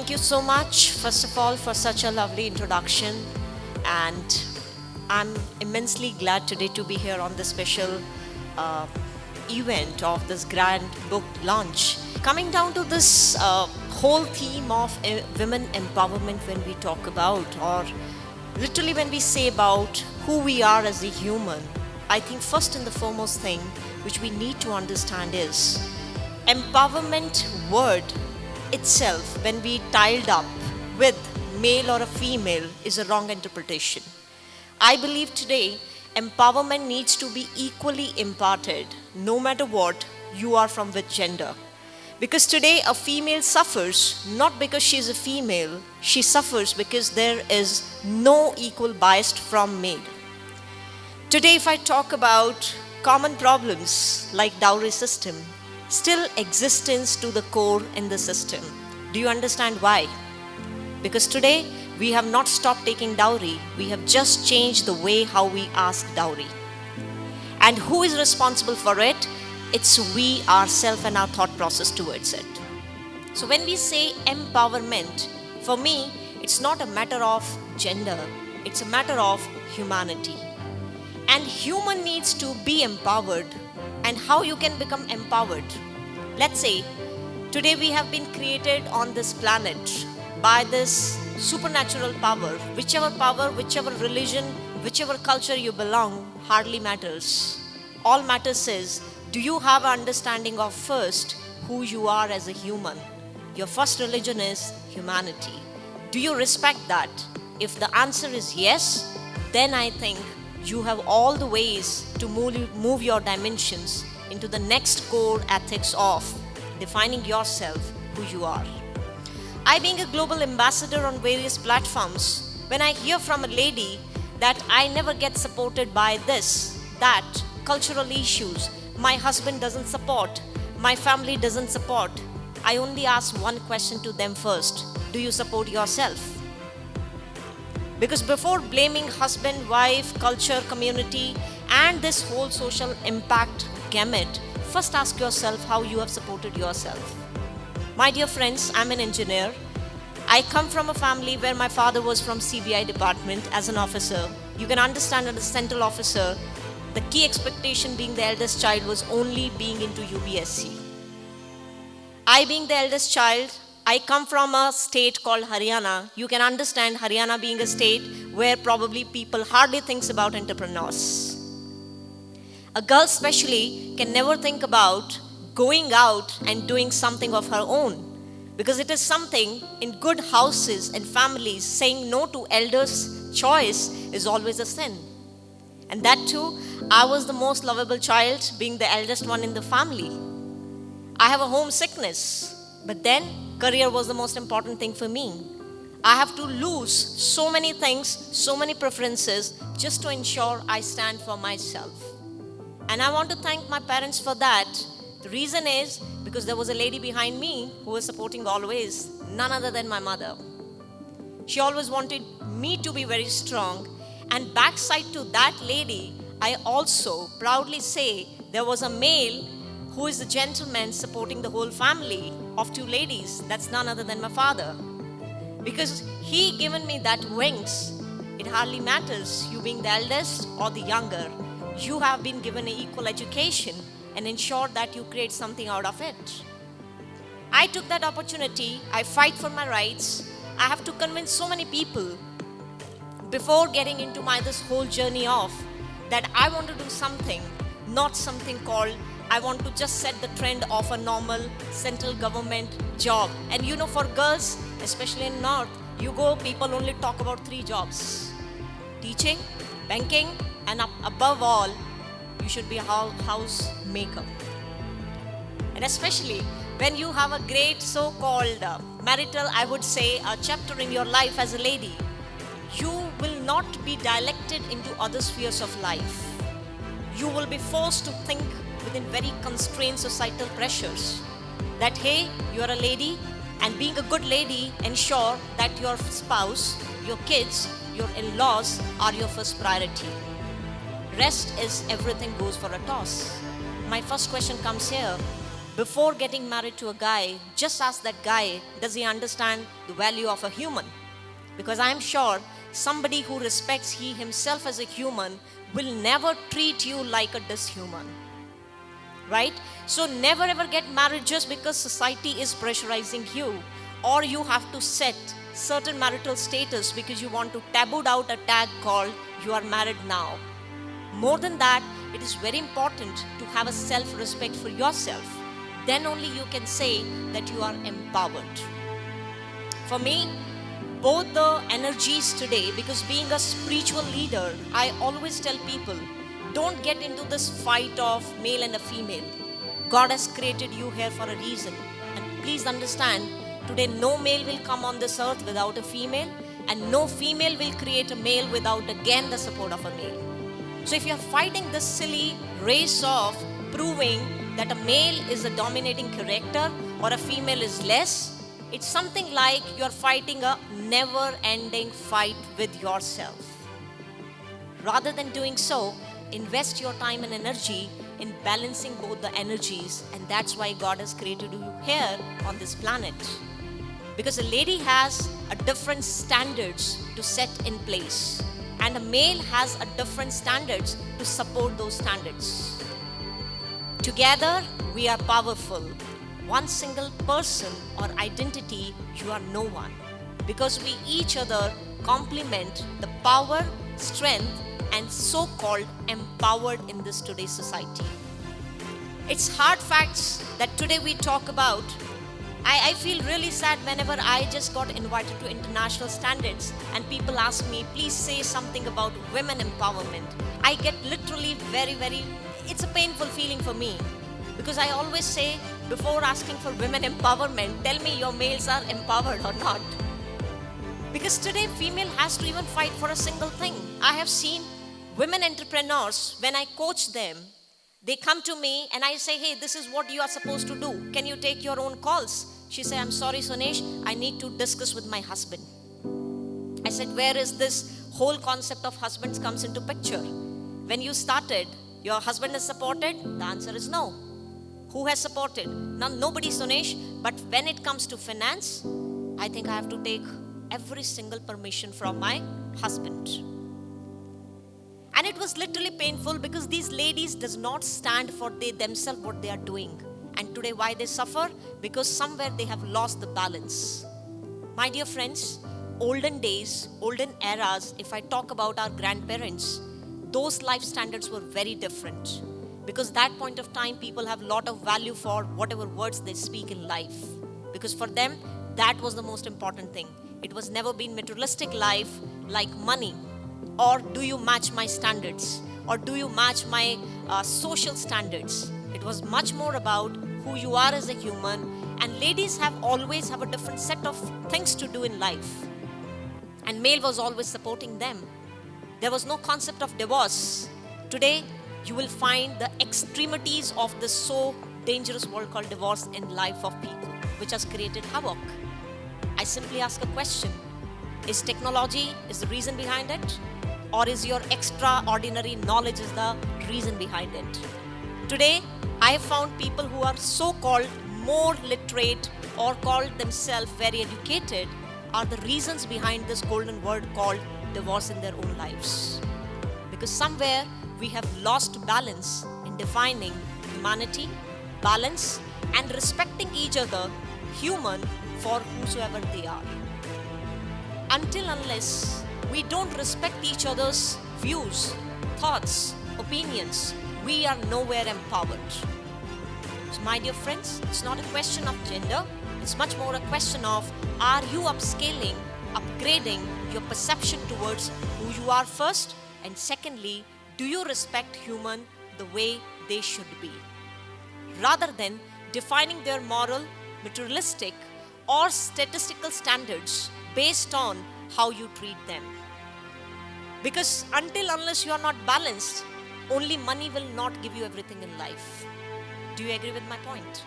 Thank you so much, first of all, for such a lovely introduction. And I'm immensely glad today to be here on this special uh, event of this grand book launch. Coming down to this whole theme of women empowerment when we talk about, or literally when we say about who we are as a human, I think first and the foremost thing which we need to understand is empowerment word itself, when we tiled up with male or a female, is a wrong interpretation. I believe today empowerment needs to be equally imparted no matter what you are from which gender. Because today a female suffers not because she is a female, she suffers because there is no equal bias from male. Today if I talk about common problems like dowry system, still existence to the core in the system. Do you understand why? Because today we have not stopped taking dowry, we have just changed the way how we ask dowry. And who is responsible for it? It's we ourselves and our thought process towards it. So when we say empowerment, for me, it's not a matter of gender, it's a matter of humanity. And human needs to be empowered. And how you can become empowered? Let's say, today we have been created on this planet by this supernatural power, whichever religion, whichever culture you belong, hardly matters. All matters is, do you have an understanding of first who you are as a human? Your first religion is humanity. Do you respect that? If the answer is yes, then I think you have all the ways to move your dimensions into the next core ethics of defining yourself who you are. I, being a global ambassador on various platforms, when I hear from a lady that I never get supported by this, that, cultural issues, my husband doesn't support, my family doesn't support, I only ask one question to them first: do you support yourself? Because before blaming husband, wife, culture, community, and this whole social impact gamut, first ask yourself how you have supported yourself. My dear friends, I'm an engineer. I come from a family where my father was from CBI department as an officer. You can understand, as a central officer, the key expectation being the eldest child was only being into UPSC. I, being the eldest child, I come from a state called Haryana. You can understand Haryana being a state where probably people hardly thinks about entrepreneurs. A girl especially can never think about going out and doing something of her own, because it is something in good houses and families, saying no to elders' choice is always a sin. And that too, I was the most lovable child, being the eldest one in the family. I have a homesickness, but then career was the most important thing for me. I have to lose so many things, so many preferences, just to ensure I stand for myself. And I want to thank my parents for that. The reason is because there was a lady behind me who was supporting always, none other than my mother. She always wanted me to be very strong. And backside to that lady, I also proudly say there was a male who is the gentleman supporting the whole family of two ladies. That's none other than my father. Because he given me that wings. It hardly matters you being the eldest or the younger. You have been given an equal education and ensure that you create something out of it. I took that opportunity. I fight for my rights. I have to convince so many people before getting into this whole journey of that I want to do something, not something called I want to just set the trend of a normal central government job. And you know, for girls, especially in North, you go, people only talk about 3 jobs: teaching, banking, and above all, you should be a housemaker. And especially when you have a great so-called marital, I would say, a chapter in your life as a lady, you will not be dialected into other spheres of life. You will be forced to think within very constrained societal pressures that, hey, you are a lady, and being a good lady, ensure that your spouse, your kids, your in-laws are your first priority. Rest is everything goes for a toss. My first question comes here: before getting married to a guy, just ask that guy, does he understand the value of a human? Because I am sure somebody who respects he himself as a human will never treat you like a dishuman. Right? So never ever get married just because society is pressurizing you, or you have to set certain marital status because you want to taboo out a tag called you are married now. More than that, it is very important to have a self-respect for yourself. Then only you can say that you are empowered. For me, both the energies today, because being a spiritual leader, I always tell people, don't get into this fight of male and a female. God has created you here for a reason. And please understand, today no male will come on this earth without a female, and no female will create a male without again the support of a male. So if you're fighting this silly race of proving that a male is a dominating character or a female is less, it's something like you're fighting a never-ending fight with yourself. Rather than doing so, invest your time and energy in balancing both the energies, and that's why God has created you here on this planet. Because a lady has a different standards to set in place, and a male has a different standards to support those standards. Together, we are powerful. One single person or identity, you are no one. Because we each other complement the power, strength, and so-called empowered in this today's society. It's hard facts that today we talk about. I feel really sad whenever I just got invited to international standards and people ask me, please say something about women empowerment. I get literally very, it's a painful feeling for me. Because I always say, before asking for women empowerment, tell me your males are empowered or not. Because today female has to even fight for a single thing. I have seen women entrepreneurs, when I coach them, they come to me and I say, hey, this is what you are supposed to do. Can you take your own calls? She said, I'm sorry, Sonesh, I need to discuss with my husband. I said, where is this whole concept of husbands comes into picture? When you started, your husband has supported? The answer is no. Who has supported? Nobody, Sonesh. But when it comes to finance, I think I have to take every single permission from my husband. And it was literally painful because these ladies does not stand for themselves what they are doing. And today why they suffer? Because somewhere they have lost the balance. My dear friends, olden days, olden eras, if I talk about our grandparents, those life standards were very different. Because that point of time, people have a lot of value for whatever words they speak in life. Because for them, that was the most important thing. It was never been materialistic life like money. Or do you match my standards? Or do you match my social standards? It was much more about who you are as a human. And ladies always have a different set of things to do in life. And male was always supporting them. There was no concept of divorce. Today, you will find the extremities of this so dangerous world called divorce in life of people, which has created havoc. I simply ask a question. Is technology the reason behind it? Or is your extraordinary knowledge is the reason behind it? Today, I have found people who are so-called more literate or called themselves very educated are the reasons behind this golden word called divorce in their own lives. Because somewhere we have lost balance in defining humanity, balance, and respecting each other, human, for whosoever they are. Unless we don't respect each other's views, thoughts, opinions, we are nowhere empowered. So my dear friends, it's not a question of gender, it's much more a question of, are you upscaling, upgrading your perception towards who you are first, and secondly, do you respect human the way they should be? Rather than defining their moral, materialistic, or statistical standards based on how you treat them. Because unless you are not balanced, only money will not give you everything in life. Do you agree with my point?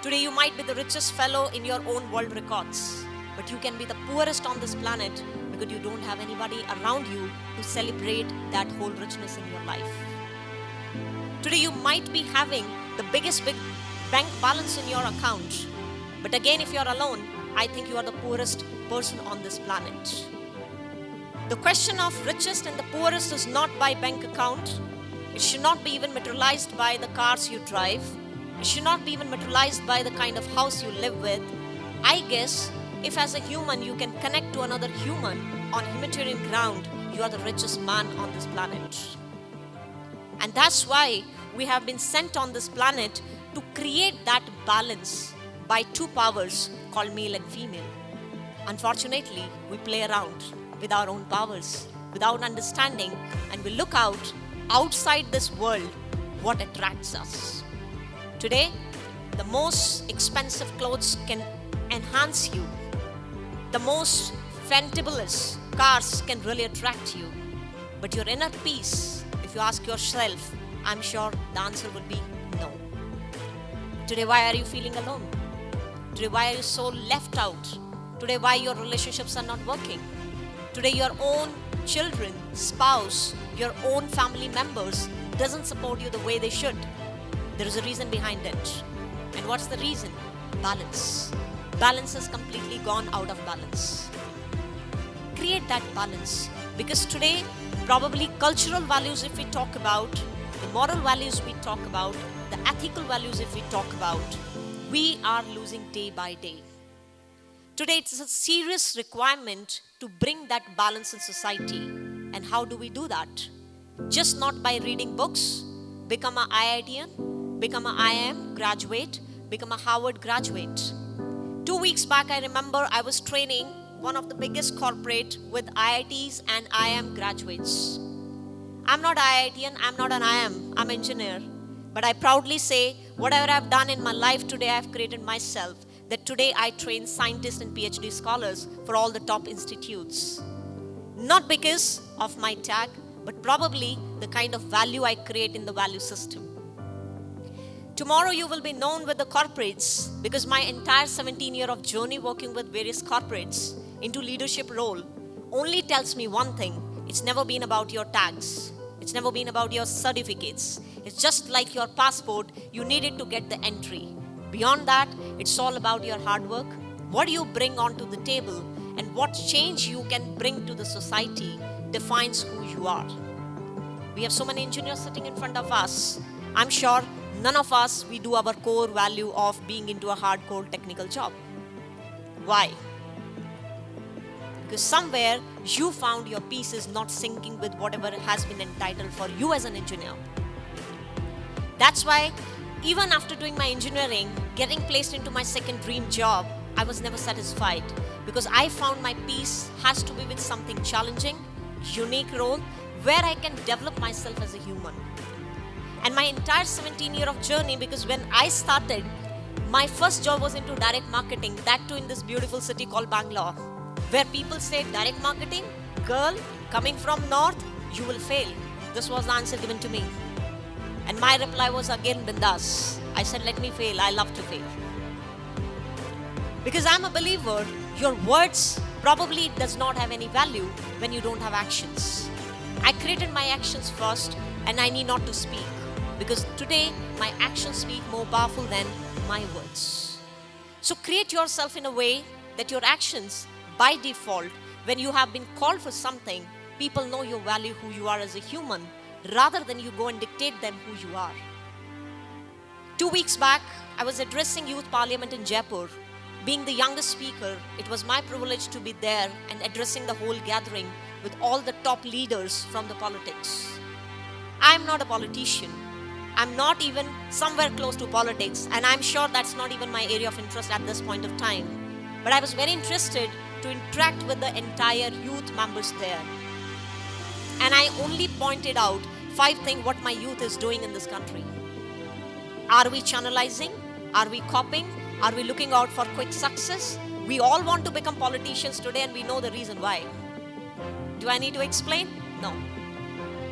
Today you might be the richest fellow in your own world records, but you can be the poorest on this planet because you don't have anybody around you to celebrate that whole richness in your life. Today you might be having the biggest big bank balance in your account. But again, if you're alone, I think you are the poorest person on this planet. The question of richest and the poorest is not by bank account. It should not be even materialized by the cars you drive. It should not be even materialized by the kind of house you live with. I guess if as a human you can connect to another human on humanitarian ground, you are the richest man on this planet. And that's why we have been sent on this planet to create that balance by two powers called male and female. Unfortunately, we play around with our own powers without understanding, and we look outside this world what attracts us. Today, the most expensive clothes can enhance you. The most fantabulous cars can really attract you. But your inner peace, if you ask yourself, I'm sure the answer would be no. Today, why are you feeling alone? Today, why are you so left out? Today, why your relationships are not working? Today, your own children, spouse, your own family members doesn't support you the way they should. There is a reason behind it. And what's the reason? Balance. Balance has completely gone out of balance. Create that balance. Because today, probably cultural values if we talk about, the moral values we talk about, the ethical values if we talk about, we are losing day by day. Today, it's a serious requirement to bring that balance in society. And how do we do that? Just not by reading books, become an IITian, become an IIM graduate, become a Harvard graduate. 2 weeks back, I remember I was training one of the biggest corporate with IITs and IIM graduates. I'm not IITian, I'm not an IIM, I'm an engineer. But I proudly say, whatever I've done in my life today, I've created myself. That today I train scientists and PhD scholars for all the top institutes. Not because of my tag, but probably the kind of value I create in the value system. Tomorrow you will be known with the corporates because my entire 17-year of journey working with various corporates into leadership role only tells me one thing. It's never been about your tags. It's never been about your certificates. It's just like your passport, you needed to get the entry. Beyond that, it's all about your hard work, what you bring onto the table, and what change you can bring to the society defines who you are. We have so many engineers sitting in front of us. I'm sure none of us, we do our core value of being into a hardcore technical job. Why? Because somewhere you found your piece is not syncing with whatever has been entitled for you as an engineer. That's why even after doing my engineering, getting placed into my second dream job, I was never satisfied because I found my piece has to be with something challenging, unique role where I can develop myself as a human. And my entire 17-year of journey, because when I started, my first job was into direct marketing, that too in this beautiful city called Bangalore, where people say, direct marketing, girl, coming from north, you will fail. This was the answer given to me. And my reply was again bindas. I said, let me fail, I love to fail. Because I'm a believer, your words probably does not have any value when you don't have actions. I created my actions first and I need not to speak. Because today, my actions speak more powerful than my words. So create yourself in a way that your actions, by default, when you have been called for something, people know you value who you are as a human, rather than you go and dictate them who you are. 2 weeks back, I was addressing Youth Parliament in Jaipur. Being the youngest speaker, it was my privilege to be there and addressing the whole gathering with all the top leaders from the politics. I'm not a politician. I'm not even somewhere close to politics, and I'm sure that's not even my area of interest at this point of time. But I was very interested to interact with the entire youth members there. And I only pointed out 5 things what my youth is doing in this country. Are we channelizing? Are we copying? Are we looking out for quick success? We all want to become politicians today and we know the reason why. Do I need to explain? No.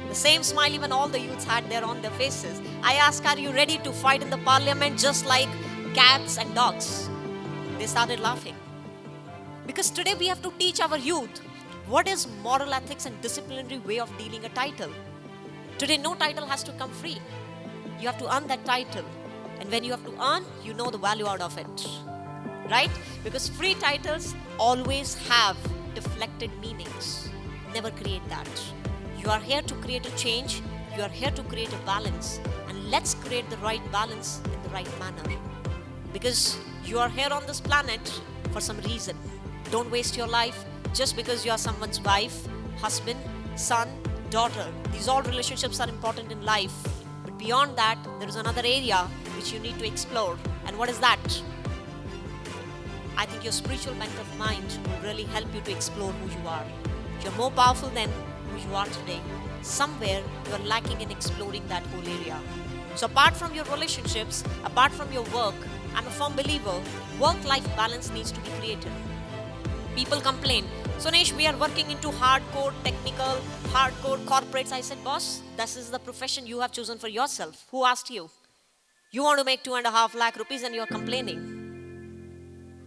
The same smile even all the youths had there on their faces. I asked, are you ready to fight in the parliament just like cats and dogs? They started laughing. Because today we have to teach our youth what is moral ethics and disciplinary way of dealing a title. Today no title has to come free. You have to earn that title. And when you have to earn, you know the value out of it. Right? Because free titles always have deflected meanings. Never create that. You are here to create a change. You are here to create a balance. And let's create the right balance in the right manner. Because you are here on this planet for some reason. Don't waste your life just because you are someone's wife, husband, son, daughter. These all relationships are important in life. But beyond that, there is another area which you need to explore. And what is that? I think your spiritual bent of mind will really help you to explore who you are. You're more powerful than who you are today. Somewhere you are lacking in exploring that whole area. So apart from your relationships, apart from your work, I'm a firm believer, work-life balance needs to be created. People complain, Sonesh, we are working into hardcore technical, hardcore corporates. I said, boss, this is the profession you have chosen for yourself. Who asked you? You want to make 2.5 lakh rupees and you're complaining.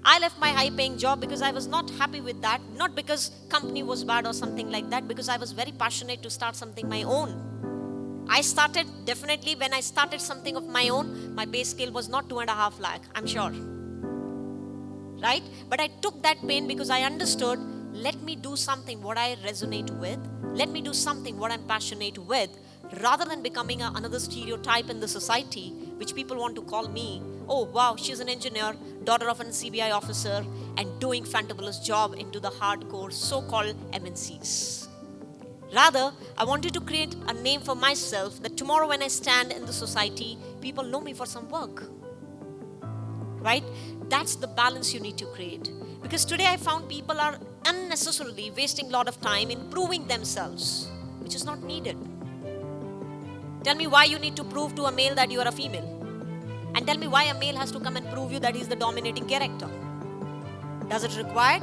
I left my high-paying job because I was not happy with that. Not because company was bad or something like that, because I was very passionate to start something my own. I started, definitely when I started something of my own, my pay scale was not 2.5 lakh, I'm sure. Right? But I took that pain because I understood, let me do something what I resonate with. Let me do something what I'm passionate with, rather than becoming another stereotype in the society, which people want to call me. Oh, wow, she's an engineer, daughter of an CBI officer, and doing fantabulous job into the hardcore so-called MNCs. Rather, I wanted to create a name for myself that tomorrow when I stand in the society, people know me for some work. Right? That's the balance you need to create. Because today I found people are unnecessarily wasting a lot of time in proving themselves, which is not needed. Tell me why you need to prove to a male that you are a female. And tell me why a male has to come and prove you that he's the dominating character. Does it require?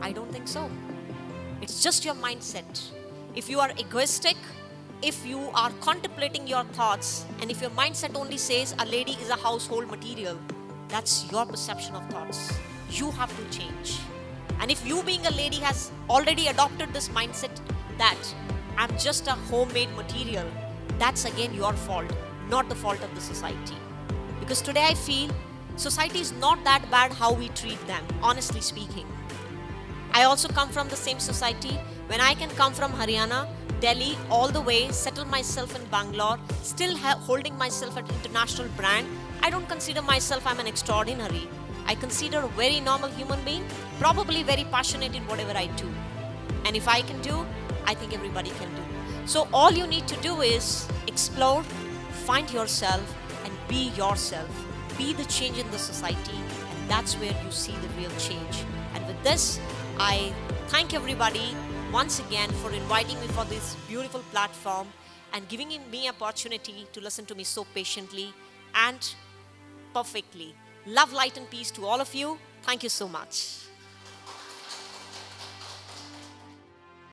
I don't think so. It's just your mindset. If you are egoistic, if you are contemplating your thoughts, and if your mindset only says a lady is a household material, that's your perception of thoughts. You have to change. And if you being a lady has already adopted this mindset that I'm just a homemade material, that's again your fault, not the fault of the society. Because today I feel society is not that bad how we treat them, honestly speaking. I also come from the same society. When I can come from Haryana, Delhi, all the way, settle myself in Bangalore, still holding myself at international brand, I don't consider myself I'm an extraordinary. I consider a very normal human being, probably very passionate in whatever I do. And if I can do, I think everybody can do. So all you need to do is explore, find yourself, and be yourself. Be the change in the society, and that's where you see the real change. And with this, I thank everybody once again for inviting me for this beautiful platform and giving me opportunity to listen to me so patiently and perfectly. Love, light, and peace to all of you. Thank you so much.